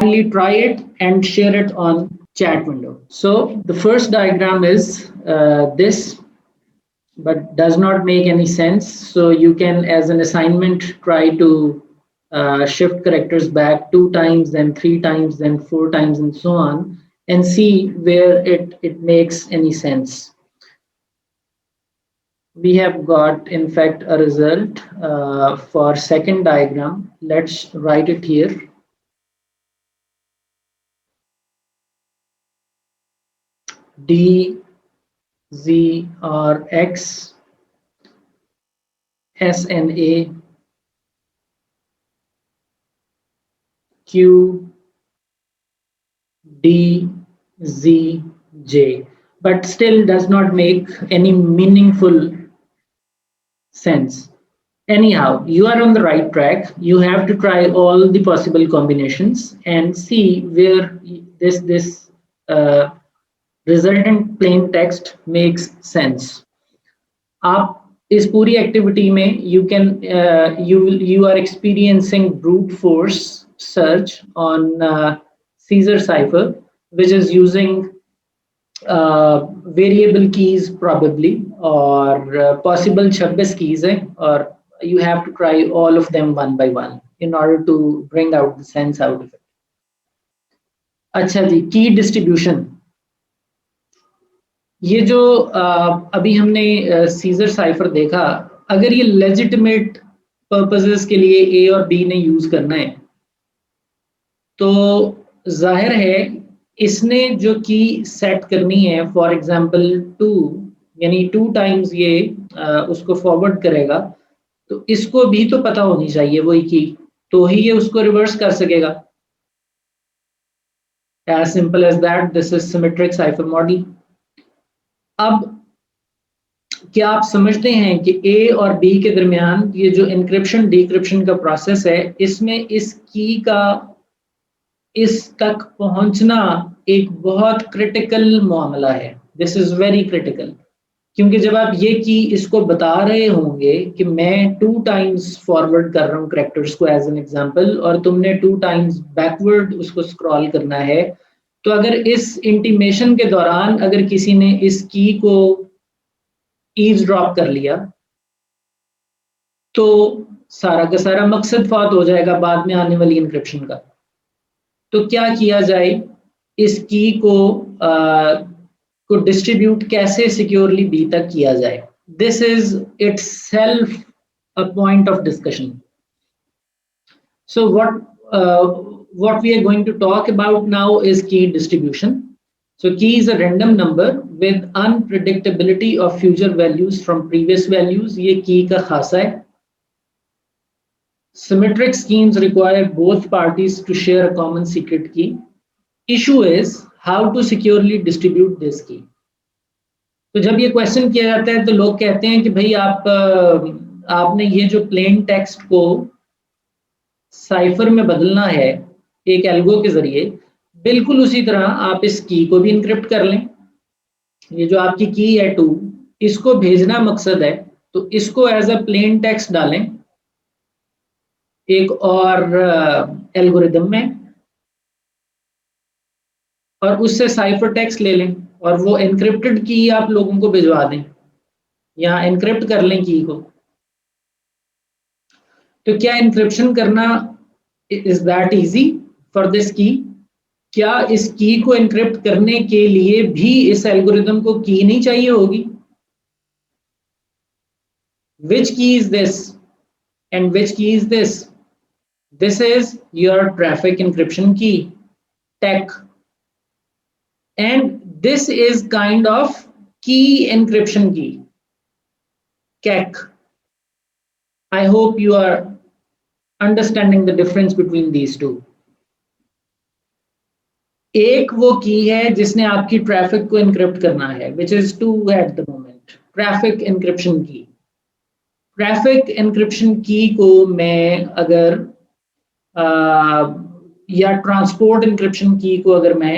happily try it and share it on chat window. So the first diagram is this, but does not make any sense. So you can, as an assignment, try to shift characters back 2 times, then 3 times, then 4 times, and so on, and see where it makes any sense. We have got, in fact, a result for second diagram. Let's write it here. D, Z, R, X, S, N, A, Q, D, Z, J, but still does not make any meaningful sense. Anyhow, you are on the right track. You have to try all the possible combinations and see where this resultant plain text makes sense. आप इस पूरी activity में you are experiencing brute force search on Caesar cipher, which is using variable keys probably, or possible 26 keys, or you have to try all of them one by one in order to bring out the sense out of it. अच्छा जी, की distribution, ये जो अभी हमने scissor cipher देखा, अगर ये legitimate purposes के लिए ए और बी ने यूज करना है तो जाहिर है इसने जो की सेट करनी है, फॉर एग्जांपल 2, यानी 2 टाइम्स ये उसको फॉरवर्ड करेगा, तो इसको भी तो पता होनी चाहिए वही की, तो ही ये उसको रिवर्स कर सकेगा. As simple as that. This is symmetric cipher model. अब क्या आप समझते हैं कि A और B के दरमियान ये जो इंक्रिप्शन डिक्रिप्शन का प्रोसेस है, इसमें इस की का इस तक पहुंचना एक बहुत क्रिटिकल मामला है. दिस इज वेरी क्रिटिकल, क्योंकि जब आप ये की इसको बता रहे होंगे कि मैं 2 टाइम्स फॉरवर्ड कर रहा हूँ कैरेक्टर्स को एज एन एग्जांपल, और तुमने 2 टाइम्स बैकवर्ड उसको स्क्रॉल करना है, तो अगर इस इंटीमेशन के दौरान अगर किसी ने इस की को ईव्सड्रॉप कर लिया तो सारा का सारा मकसद फात हो जाएगा बाद में आने वाली इंक्रिप्शन का. तो क्या किया जाए, इस की को डिस्ट्रीब्यूट कैसे सिक्योरली बी तक किया जाए. This is itself a point of discussion. So what we are going to talk about now is key distribution. So key is a random number with unpredictability of future values from previous values. ये key का खासा है. Symmetric schemes require both parties to share a common secret key. Issue is how to securely distribute this key. तो जब ये question किया जाता है तो लोग कहते हैं कि भाई आपने ये जो प्लेन टेक्स्ट को साइफर में बदलना है एक एल्गो के जरिए, बिल्कुल उसी तरह आप इस की को भी इनक्रिप्ट कर लें. ये जो आपकी की है 2, इसको भेजना मकसद है, तो इसको एज अ प्लेन टेक्स्ट डालें एक और एल्गोरिदम में, और उससे साइफर टेक्स्ट ले लें और वो एनक्रिप्टेड की आप लोगों को भिजवा दें, यहाँ एनक्रिप्ट कर लें की को. तो क्या एनक्रिप्शन करना is that easy for this की? क्या इस की को एनक्रिप्ट करने के लिए भी इस एल्गोरिदम को की नहीं चाहिए होगी? Which key is this and which key is this? This is your traffic encryption key, TEC, and this is kind of key encryption key, KEC. I hope you are understanding the difference between these two. एक वो की है जिसने आपकी traffic को encrypt करना है, which is 2 at the moment, traffic encryption की. ट्रैफिक एनक्रिप्शन की को मैं अगर या ट्रांसपोर्ट एनक्रिप्शन की को अगर मैं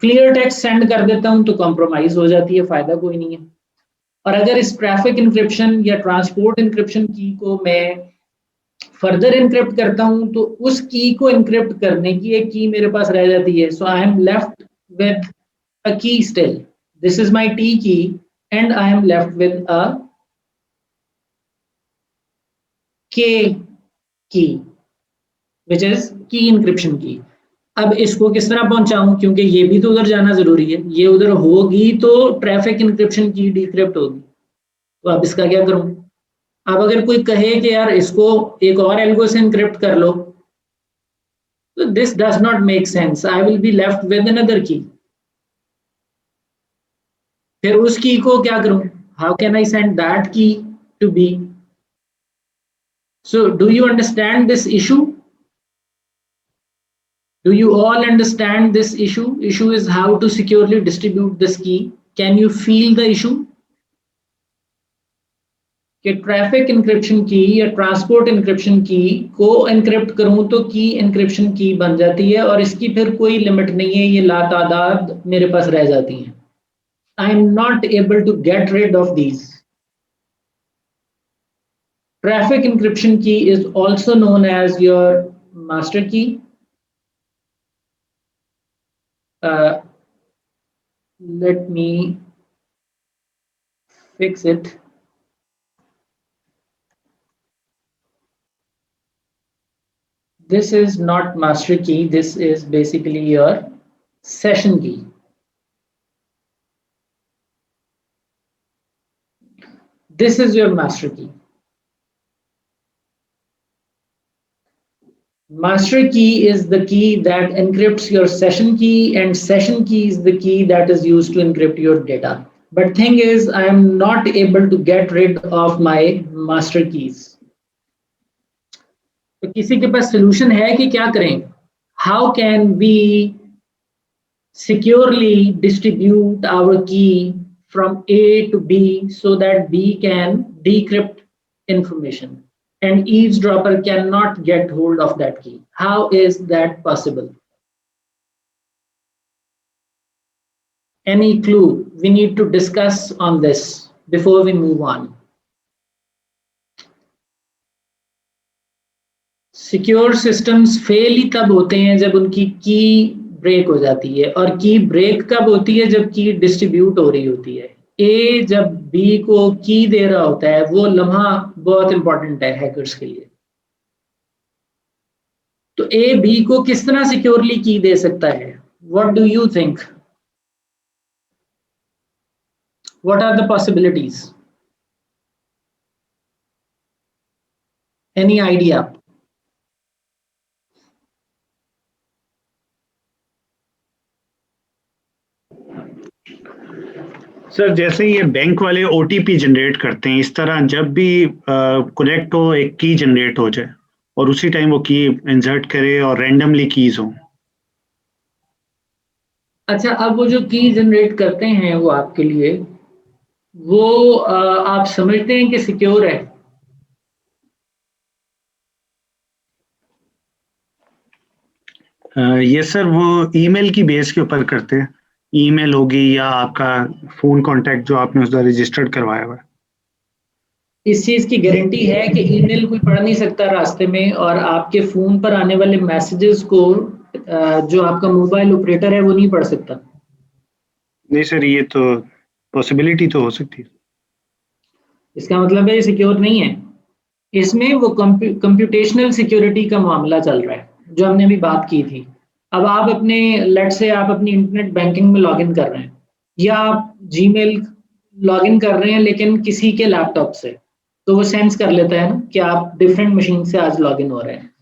क्लियर टेक्स्ट सेंड कर देता हूं तो कॉम्प्रोमाइज हो जाती है, फायदा कोई नहीं है. और अगर इस ट्रैफिक एनक्रिप्शन या ट्रांसपोर्ट एनक्रिप्शन की को मैं फर्दर इनक्रिप्ट करता हूं तो उस की को इनक्रिप्ट करने की एक की मेरे पास रह जाती है. So I am left with a key still. This is my T key and I am left with a K key which is की इनक्रिप्शन की. अब इसको किस तरह पहुंचाऊं, क्योंकि ये भी तो उधर जाना जरूरी है. ये उधर होगी तो ट्रैफिक इनक्रिप्शन की डिक्रिप्ट होगी. तो अब इसका क्या करूं? अब अगर कोई कहे कि यार इसको एक और एल्गो से इनक्रिप्ट कर लो, तो this does not make sense. I will be left with another key. फिर उस की को क्या करूं? How can I send that key to B? So do you understand this issue? Do you all understand this issue? Issue is how to securely distribute this key. Can you feel the issue? कि traffic encryption की या transport encryption की को encrypt करूं तो की encryption की बन जाती है और इसकी फिर कोई लिमिट नहीं है. ये लातादाद मेरे पास रह जाती हैं. I am not able to get rid of these. Traffic encryption key is also known as your master key. Let me fix it. This is not master key. This is basically your session key. This is your master key. Master key is the key that encrypts your session key, and session key is the key that is used to encrypt your data. But thing is, I am not able to get rid of my master keys. तो किसी के पास solution है कि क्या करें? How can we securely distribute our key from A to B so that B can decrypt information and eavesdropper cannot get hold of that key? How is that possible? Any clue? We need to discuss on this before we move on. Secure systems fail ही तब होते हैं जब उनकी की break हो जाती है, और की ब्रेक कब होती है? जब की डिस्ट्रीब्यूट हो रही होती है. ए जब बी को की दे रहा होता है, वो लम्हा बहुत इंपॉर्टेंट है हैकर्स के लिए. तो ए बी को किस तरह सिक्योरली की दे सकता है? What do you think? What are the possibilities? Any idea? Sir जैसे ये बैंक वाले ओटीपी जनरेट करते हैं, इस तरह जब भी कनेक्ट हो एक की जनरेट हो जाए और उसी टाइम वो की इंसर्ट करे और रैंडमली कीज हो. अच्छा, अब वो जो की जनरेट करते हैं वो आपके लिए, वो आप समझते हैं कि सिक्योर है? ये सर वो ईमेल की बेस के ऊपर करते हैं. ईमेल होगी या आपका फोन कांटेक्ट जो आपने उसका रजिस्टर्ड करवाया हुआ है. इस चीज की गारंटी है कि ईमेल कोई पढ़ नहीं सकता रास्ते में, और आपके फोन पर आने वाले मैसेजेस को जो आपका मोबाइल ऑपरेटर है वो नहीं पढ़ सकता? नहीं सर, ये तो पॉसिबिलिटी तो हो सकती है. इसका मतलब है ये सिक्योर नहीं है. इसमें वो कंप्यूटेशनल सिक्योरिटी का मामला चल रहा है जो हमने अभी बात की थी. अब आप अपने लेट से आप अपनी इंटरनेट बैंकिंग में लॉगिन कर रहे हैं, या आप जीमेल लॉगिन कर रहे हैं लेकिन किसी के लैपटॉप से, तो वो सेंस कर लेता है ना कि आप डिफरेंट मशीन से आज लॉगिन हो रहे हैं.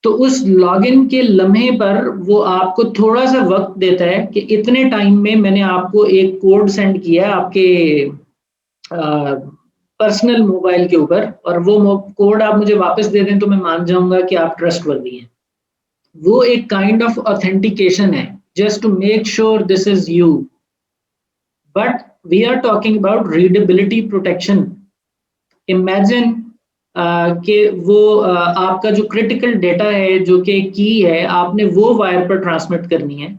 तो उस लॉगिन के लम्हे पर वो आपको थोड़ा सा वक्त देता है कि इतने टाइम में मैंने आपको एक कोड सेंड किया है आपके पर्सनल मोबाइल के ऊपर, और वो कोड आप मुझे वापस दे दें तो मैं मान जाऊंगा कि आप ट्रस्टवर्दी हैं. वो एक काइंड ऑफ ऑथेंटिकेशन है, just to make sure this is you. But we are talking about readability protection. Imagine कि वो आपका जो क्रिटिकल डेटा है जो कि की है, आपने वो वायर पर ट्रांसमिट करनी है,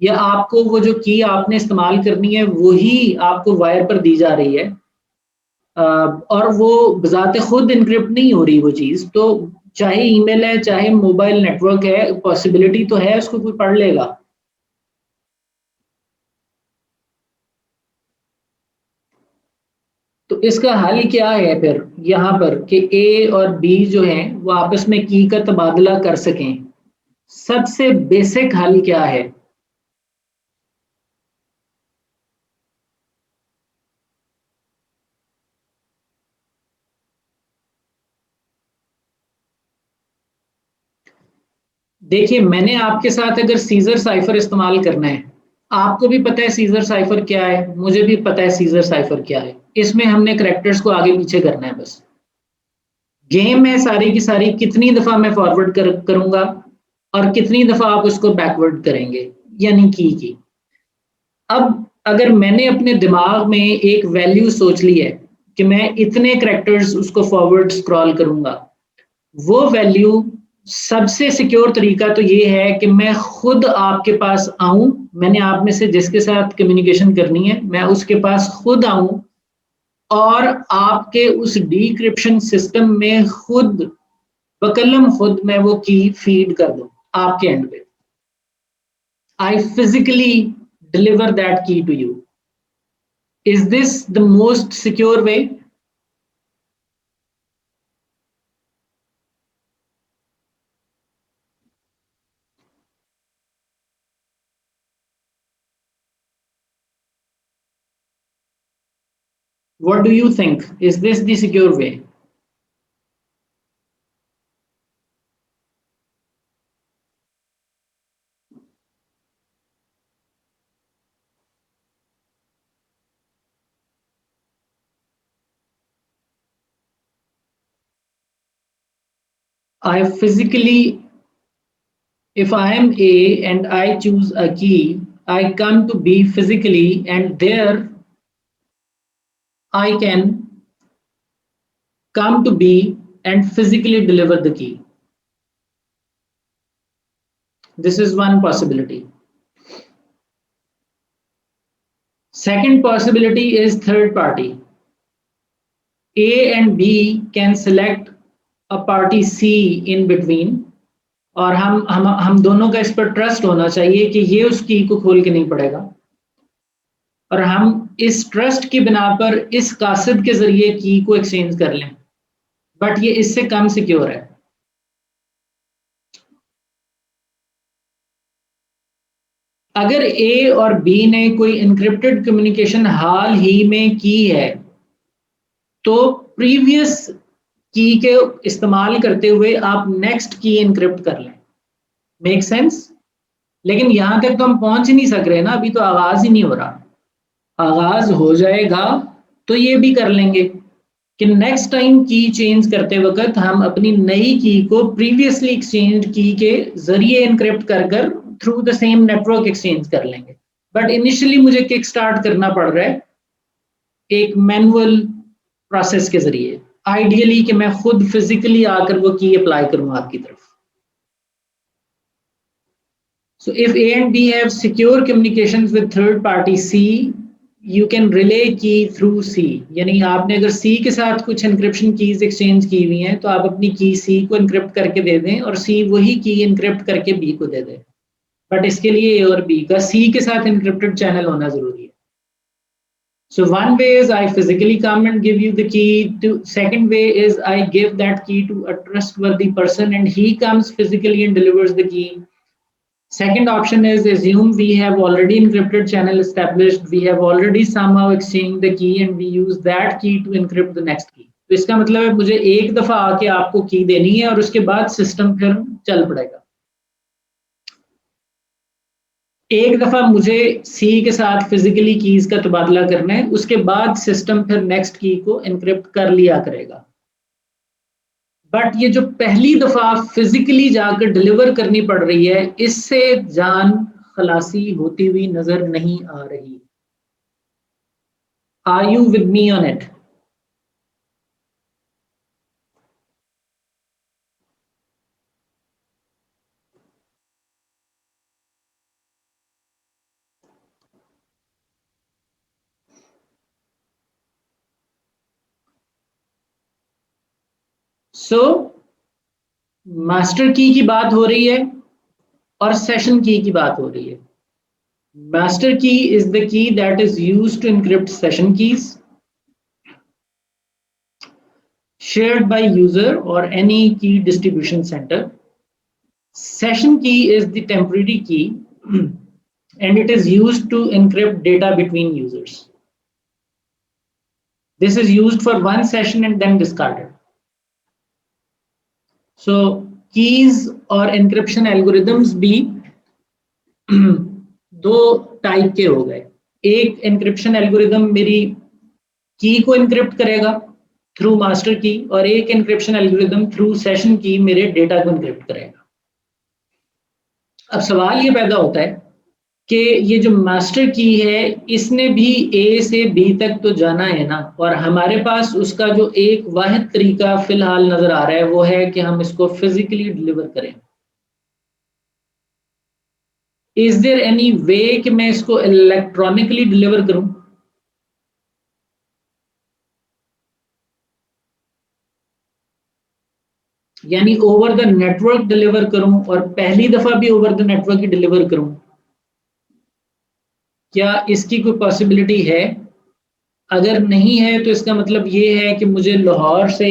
या आपको वो जो की आपने इस्तेमाल करनी है वही आपको वायर पर दी जा रही है. और वो बजाते खुद इनक्रिप्ट नहीं हो रही वो चीज़, तो चाहे ईमेल है चाहे मोबाइल नेटवर्क है, पॉसिबिलिटी तो है उसको कोई पढ़ लेगा। तो इसका हल क्या है फिर यहाँ पर कि ए और बी जो हैं वो आपस में की का तबादला कर सकें? सबसे बेसिक हल क्या है? देखिए, मैंने आपके साथ अगर सीजर साइफर इस्तेमाल करना है, आपको भी पता है सीजर साइफर क्या है, मुझे भी पता है सीजर साइफर क्या है। इसमें हमने करेक्टर्स को आगे पीछे करना है बस। गेम में सारी की सारी कितनी दफा मैं फॉरवर्ड करूंगा और कितनी दफा आप उसको बैकवर्ड करेंगे, यानी की। अब अगर मैंने अपने दिमाग में एक वैल्यू सोच ली है कि मैं इतने करेक्टर्स उसको फॉरवर्ड स्क्रॉल करूंगा, वो वैल्यू सबसे सिक्योर तरीका तो ये है कि मैं खुद आपके पास आऊं, मैंने आप में से जिसके साथ कम्युनिकेशन करनी है मैं उसके पास खुद आऊं और आपके उस डिक्रिप्शन सिस्टम में खुद बकलम खुद मैं वो की फीड कर दूं आपके एंड पे। I physically deliver that key to you. Is this the most secure way? What do you think? Is this the secure way? I physically, if I am A and I choose a key, I come to B physically, and there I can come to B and physically deliver the key. This is one possibility. Second possibility is third party. A and B can select a party C in between, और हम दोनों का इस पर trust होना चाहिए कि ये उस की को खोल के नहीं पड़ेगा, और हम इस ट्रस्ट की बिना पर इस कासिद के जरिए की को एक्सचेंज कर लें, बट ये इससे कम सिक्योर है। अगर ए और बी ने कोई इनक्रिप्टेड कम्युनिकेशन हाल ही में की है, तो प्रीवियस की के इस्तेमाल करते हुए आप नेक्स्ट की इनक्रिप्ट कर लें। Make sense? लेकिन यहां तक तो हम पहुंच ही नहीं सक रहे ना, अभी तो आगाज ही नहीं हो रहा। आगाज हो जाएगा तो ये भी कर लेंगे कि नेक्स्ट टाइम की चेंज करते वक्त हम अपनी नई की को प्रीवियसली एक्सचेंज की के जरिए इनक्रिप्ट कर कर through the same network exchange कर लेंगे। बट इनिशियली मुझे किक स्टार्ट करना पड़ रहा है एक मैनुअल प्रोसेस के जरिए, आइडियली कि मैं खुद फिजिकली आकर वो की अप्लाई करूं आपकी तरफ। So if A and B have secure communications with third party C, you can relay key through C. यानी आपने अगर C के साथ कुछ encryption keys exchange की हुई हैं, तो आप अपनी की C को encrypt करके दे दें और C वही की encrypt करके B को दे दें। बट इसके लिए A और B का C के साथ encrypted channel होना जरूरी है। So one way is I physically come and give you the key. Second way is I give that key to a trustworthy person and he comes physically and delivers the key. Second option is assume we have already encrypted channel established, we have already somehow exchanged the key and we use that key to encrypt the next key. तो इसका मतलब है मुझे एक दफा आके आपको की देनी है और उसके बाद सिस्टम फिर चल पड़ेगा। एक दफा मुझे सी के साथ फिजिकली कीज का तबादला करना है, उसके बाद सिस्टम फिर नेक्स्ट की को एनक्रिप्ट कर लिया करेगा। बट ये जो पहली दफा फिजिकली जाकर डिलीवर करनी पड़ रही है, इससे जान खलासी होती हुई नजर नहीं आ रही। Are you with me on it? So master key बात हो रही है और सेशन की बात हो रही है. Master key is the key that is used to encrypt session keys shared by user or any key distribution center. Session key is the temporary key and it is used to encrypt data between users. This is used for one session and then discarded. So keys or encryption algorithms भी दो type के हो गए. एक encryption algorithm मेरी की को encrypt करेगा थ्रू मास्टर की और एक एनक्रिप्शन एल्गोरिदम थ्रू सेशन की मेरे डेटा को एनक्रिप्ट करेगा. अब सवाल ये पैदा होता है कि ये जो मास्टर की है इसने भी ए से बी तक तो जाना है ना, और हमारे पास उसका जो एक वाहिद तरीका फिलहाल नजर आ रहा है वो है कि हम इसको फिजिकली डिलीवर करें. इज देयर एनी वे कि मैं इसको इलेक्ट्रॉनिकली डिलीवर करूं? यानी ओवर द नेटवर्क डिलीवर करूं और पहली दफा भी over the network he deliver करूं? क्या इसकी कोई पॉसिबिलिटी है? अगर नहीं है तो इसका मतलब ये है कि मुझे लाहौर से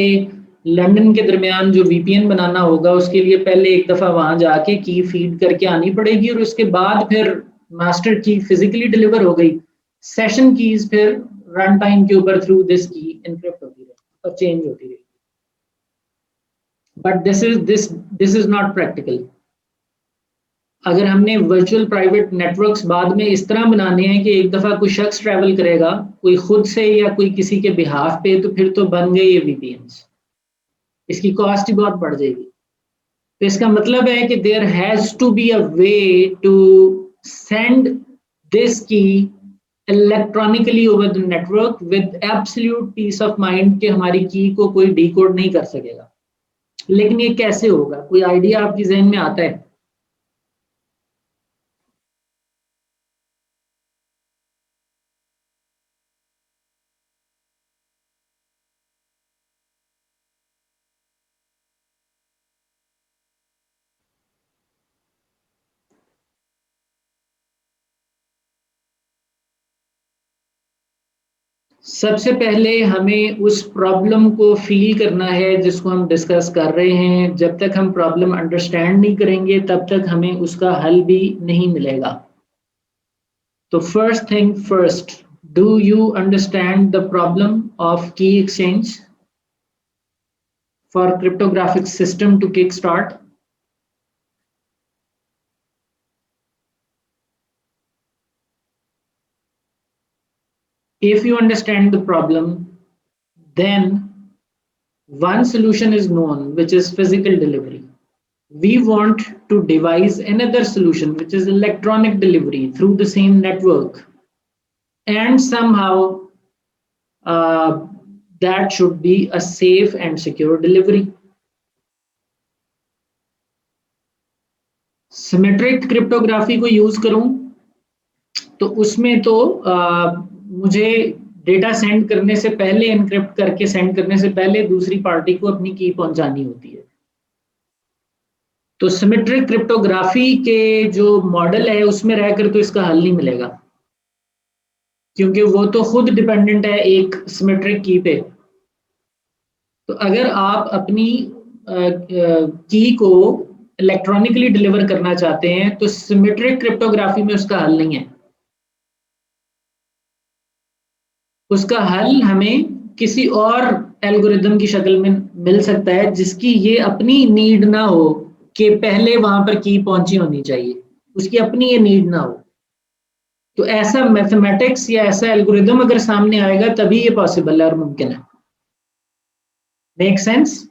लंदन के दरमियान जो वीपीएन बनाना होगा उसके लिए पहले एक दफा वहां जाके की फीड करके आनी पड़ेगी और उसके बाद फिर मास्टर की फिजिकली डिलीवर हो गई, सेशन कीज फिर रन टाइम के ऊपर थ्रू दिस की एनक्रिप्ट होती रहेगी और चेंज होती रहेगी. But this is not practical. अगर हमने वर्चुअल प्राइवेट नेटवर्क्स बाद में इस तरह बनाने हैं कि एक दफा कोई शख्स ट्रैवल करेगा कोई खुद से या कोई किसी के बिहाफ पे, तो फिर तो बन गए ये वीपीएन्स. इसकी कॉस्ट ही बहुत बढ़ जाएगी. तो इसका मतलब है कि there has to be a way to send this key electronically over the network with absolute peace of mind कि हमारी की को कोई डिकोड नहीं कर सकेगा. लेकिन ये कैसे होगा? कोई आइडिया आपकी जहन में आता है? सबसे पहले हमें उस प्रॉब्लम को फील करना है जिसको हम डिस्कस कर रहे हैं. जब तक हम प्रॉब्लम अंडरस्टैंड नहीं करेंगे तब तक हमें उसका हल भी नहीं मिलेगा. तो first thing first, do you understand the problem of key exchange for cryptographic system to kick start? If you understand the problem, then one solution is known, which is physical delivery. We want to devise another solution, which is electronic delivery through the same network. And somehow that should be a safe and secure delivery. Symmetric cryptography को use करूं तो उसमें तो मुझे data send करने से पहले encrypt करके सेंड करने से पहले दूसरी पार्टी को अपनी की पहुंचानी होती है. तो सिमेट्रिक क्रिप्टोग्राफी के जो मॉडल है उसमें रहकर तो इसका हल नहीं मिलेगा, क्योंकि वो तो खुद डिपेंडेंट है एक सिमेट्रिक की पे. तो अगर आप अपनी की को इलेक्ट्रॉनिकली डिलीवर करना चाहते हैं तो सिमेट्रिक क्रिप्टोग्राफी में उसका हल नहीं है. उसका हल हमें किसी और एल्गोरिदम की शक्ल में मिल सकता है जिसकी ये अपनी नीड ना हो कि पहले वहां पर की पहुंची होनी चाहिए, उसकी अपनी ये नीड ना हो. तो ऐसा मैथमेटिक्स या ऐसा एल्गोरिदम अगर सामने आएगा तभी ये पॉसिबल है और मुमकिन है. Make sense?